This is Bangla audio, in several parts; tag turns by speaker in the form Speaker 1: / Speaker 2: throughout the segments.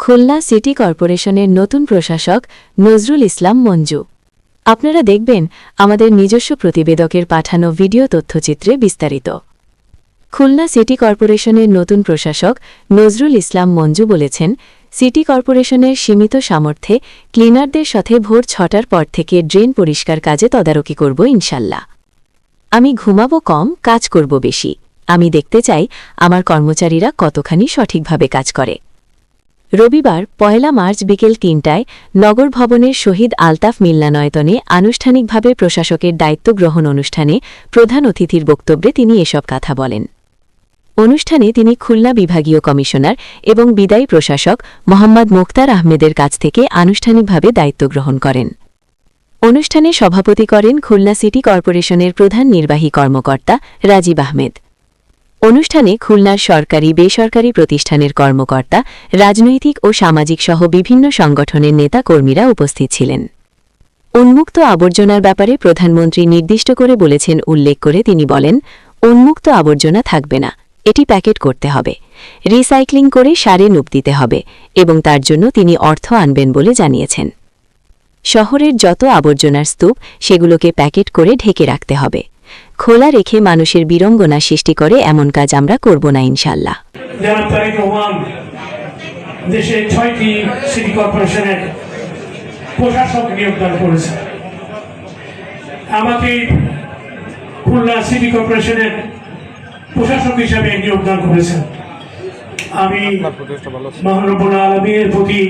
Speaker 1: খুলনা সিটি কর্পোরেশনের নতুন প্রশাসক নজরুল ইসলাম মঞ্জু। আপনারা দেখবেন আমাদের নিজস্ব প্রতিবেদকের পাঠানো ভিডিও তথ্যচিত্রে বিস্তারিত। খুলনা সিটি কর্পোরেশনের নতুন প্রশাসক নজরুল ইসলাম মঞ্জু বলেছেন, সিটি কর্পোরেশনের সীমিত সামর্থ্যে ক্লিনারদের সাথে ভোর ৬টার পর থেকে ড্রেন পরিষ্কার কাজে তদারকি করব ইনশাল্লাহ। আমি ঘুমাবো কম, কাজ করব বেশি। আমি দেখতে চাই আমার কর্মচারীরা কতখানি সঠিকভাবে কাজ করে। রবিবার ১ মার্চ বিকেল ৩টায় নগর ভবনের শহীদ আলতাফ মিলনায়তনে আনুষ্ঠানিকভাবে প্রশাসকের দায়িত্ব গ্রহণ অনুষ্ঠানে প্রধান অতিথির বক্তব্যে তিনি এসব কথা বলেন। অনুষ্ঠানে তিনি খুলনা বিভাগীয় কমিশনার এবং বিদায়ী প্রশাসক মোহাম্মদ মুখতার আহমেদের কাছ থেকে আনুষ্ঠানিকভাবে দায়িত্ব গ্রহণ করেন। অনুষ্ঠানে সভাপতি করেন খুলনা সিটি কর্পোরেশনের প্রধান নির্বাহী কর্মকর্তা রাজীব আহমেদ। অনুষ্ঠানে খুলনার সরকারি বেসরকারি প্রতিষ্ঠানের কর্মকর্তা, রাজনৈতিক ও সামাজিক সহ বিভিন্ন সংগঠনের নেতা কর্মীরা উপস্থিত ছিলেন। উন্মুক্ত আবর্জনার ব্যাপারে প্রধানমন্ত্রী নির্দিষ্ট করে বলেছেন উল্লেখ করে তিনি বলেন, উন্মুক্ত আবর্জনা থাকবে না, এটি প্যাকেট করতে হবে, রিসাইক্লিং করে সারে নুপ দিতে হবে এবং তার জন্য তিনি অর্থ আনবেন বলে জানিয়েছেন। শহরের যত আবর্জনার স্তূপ সেগুলোকে প্যাকেট করে ঢেকে রাখতে হবে। খোলা রেখে মানুষের বিড়ম্বনা সৃষ্টি করে এমন কাজ আমরা করব না ইনশাল্লাহ।
Speaker 2: দেশে ৬টি সিটি কর্পোরেশনের প্রশাসক নিয়োগদান করেছে। আমাকে খুলনা সিটি কর্পোরেশনের প্রশাসক হিসাবে নিয়োগদান করেছেন। আমি মহান রব্বুল আলামিনের প্রতি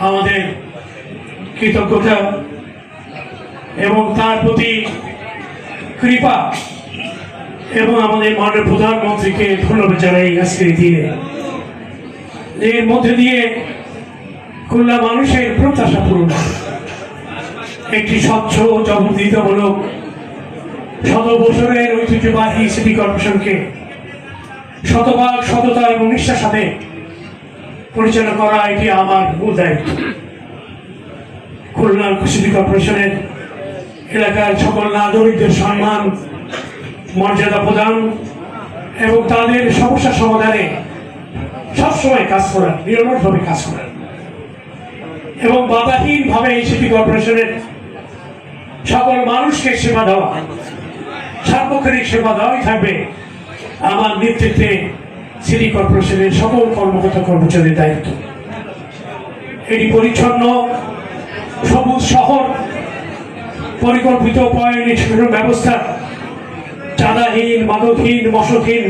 Speaker 2: আমাদের কৃতজ্ঞতা এবং তার প্রতি কৃপা এবং আমাদের মাননীয় প্রধানমন্ত্রীকে ধন্যবাদ জানাই আজকের দিনে। এর মধ্যে দিয়ে খুলনা মানুষের প্রত্যাশা পূরণ, একটি স্বচ্ছ জবাবদিহিতামূলক ১০০ বছরের ঐতিহ্যবাহী সিটি কর্পোরেশনকে শতভাগ সততা এবং নিষ্ঠার সাথে পরিচালনা করা এটি আমার মূল দায়িত্ব। খুলনা সিটি কর্পোরেশনের এলাকার সকল নাগরিকদের সম্মান মর্যাদা প্রদান এবং তাদের সমস্যা সমাধানে সবসময় কাজ করা, নিরলসভাবে কাজ করা এবং বাধাহীনভাবে এই সিটি কর্পোরেশনের সকল মানুষকে সেবা দেওয়া, সার্বক্ষণিক সেবা দেওয়াই থাকবে আমার নেতৃত্বে সিটি কর্পোরেশনের সকল কর্মকর্তা কর্মচারীর দায়িত্ব। এটি পরিচ্ছন্ন সবুজ শহর, পরিকল্পিত পয়ঃনিষ্কাশন ব্যবস্থা, চাঁদাহীন, মাদকহীন, মশকহীন,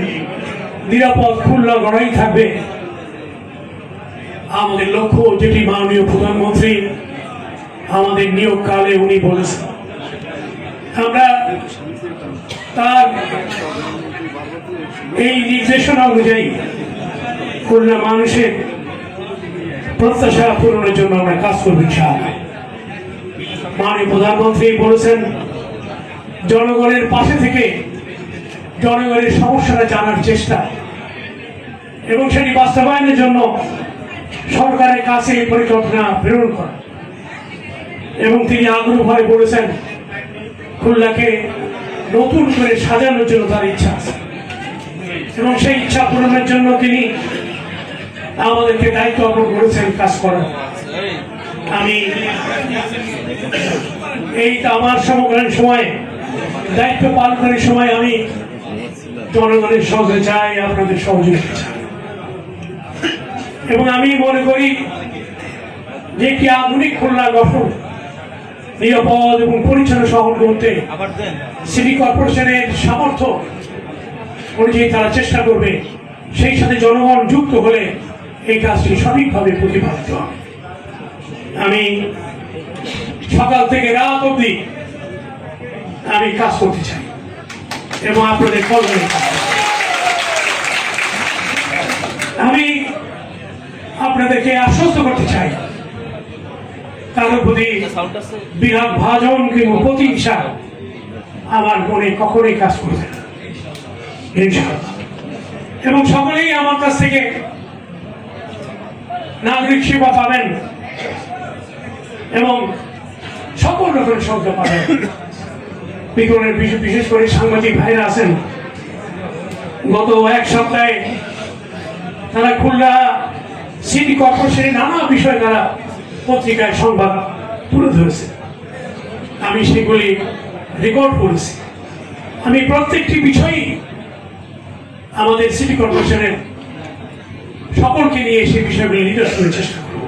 Speaker 2: নিরাপদ খুলনা গড়াই থাকবে আমাদের লক্ষ্য, যেটি মাননীয় প্রধানমন্ত্রী আমাদের নিয়োগকালে উনি বলেছেন। আমরা তার এই নির্দেশনা অনুযায়ী খুলনা মানুষের প্রত্যাশা পূরণের জন্য আমরা কাজ করব ইনশাআল্লাহ। মাননীয় প্রধানমন্ত্রী বলেছেন, জনগণের পাশে থেকে জনগণের সমস্যাটা জানার চেষ্টা এবং সেটি বাস্তবায়নের জন্য সরকারের কাছে পরিকল্পনা প্রেরণ করা। এবং তিনি আগ্রহভাবে বলেছেন, খুলনাকে নতুন করে সাজানোর জন্য তার ইচ্ছা আছে এবং সেই ইচ্ছা পূরণের জন্য তিনি আমাদেরকে দায়িত্ব অর্পণ করেছেন কাজ করার। আমি এই আমার সমকালীন সময়ে দায়িত্ব পালনের সময় আমি জনগণের সহযোগিতা চাই, আপনাদের সহযোগিতা চাই এবং আমি মনে করি যে কি আধুনিক খুলনা গঠন, নিরাপদ এবং পরিচ্ছন্ন শহর করতে সিটি কর্পোরেশনের সামর্থ্য অনুযায়ী তারা চেষ্টা করবে। সেই সাথে জনগণ যুক্ত হলে এই কাজটি সঠিকভাবে প্রতিপাদিত হবে। আমি সকাল থেকে রাত অবধি আমি কাজ করতে চাই এবং আপনাদের কল্যাণে আমি আপনাদেরকে আশ্বস্ত করতে চাই, কারোর প্রতি বিরাট ভাজন কিংবা প্রতিহিংসা আমার মনে কখনোই কাজ করবে না ইনশাআল্লাহ। এবং সকলেই আমার কাছ থেকে নাগরিক সেবা পাবেন এবং সকল রকমের সহযোগিতা পাবেন। বিশেষ করে সাংবাদিক ভাইরা আছেন, গত এক সপ্তাহে তারা খুলনা সিটি কর্পোরেশনের নানা বিষয় তারা পত্রিকায় সংবাদ তুলে ধরেছে, আমি সেগুলি রেকর্ড করেছি। আমি প্রত্যেকটি বিষয়ই আমাদের সিটি কর্পোরেশনের সকলকে নিয়ে সেই বিষয়গুলি নির্দেশ করার চেষ্টা করব।